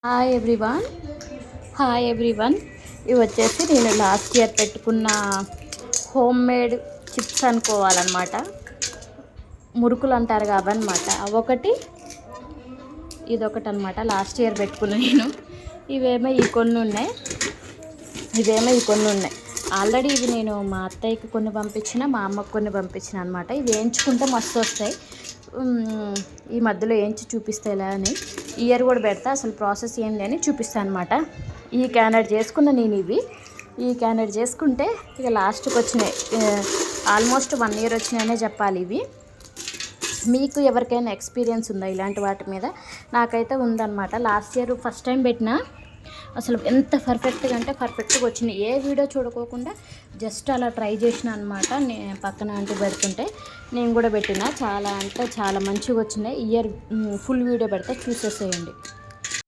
Hi everyone hi everyone ఇవి వచ్చేసి నేను లాస్ట్ ఇయర్ పెట్టుకున్న హోమ్ మేడ్ చిప్స్ అనుకోవాలన్నమాట. మురుకులు అంటారు కాబనమాట. అవొకటి ఇదొకటి అనమాట. లాస్ట్ ఇయర్ పెట్టుకున్న నేను ఇవేమో ఈ కొన్ని ఉన్నాయి. ఆల్రెడీ ఇవి నేను మా అత్తయ్యకి కొన్ని పంపించిన, మా అమ్మకు కొన్ని పంపించిన అనమాట. ఇవి వేయించుకుంటే మస్తు వస్తాయి. ఈ మధ్యలో వేయించి చూపిస్తాయిలా అని ఇయర్ కూడా పెడతా. అసలు ప్రాసెస్ ఏంటి అని చూపిస్తాను అనమాట. ఈ క్యానెట్ చేసుకున్న నేను ఈ క్యానెట్ చేసుకుంటే ఇక లాస్ట్కి వచ్చినాయి. ఆల్మోస్ట్ 1 year వచ్చినాయనే చెప్పాలి. ఇవి మీకు ఎవరికైనా ఎక్స్పీరియన్స్ ఉందా ఇలాంటి వాటి మీద? నాకైతే ఉందన్నమాట. లాస్ట్ ఇయర్ ఫస్ట్ టైం పెట్టినా అసలు ఎంత పర్ఫెక్ట్గా అంటే పర్ఫెక్ట్గా వచ్చినాయి. ఏ వీడియో చూడుకోకుండా జస్ట్ అలా ట్రై చేసిన అనమాట. పక్కన ఆంటీ పెడుతుంటే నేను కూడా పెట్టిన. చాలా అంటే చాలా మంచిగా వచ్చినాయి. ఇయర్ ఫుల్ వీడియో పెడితే చూసేసేయండి.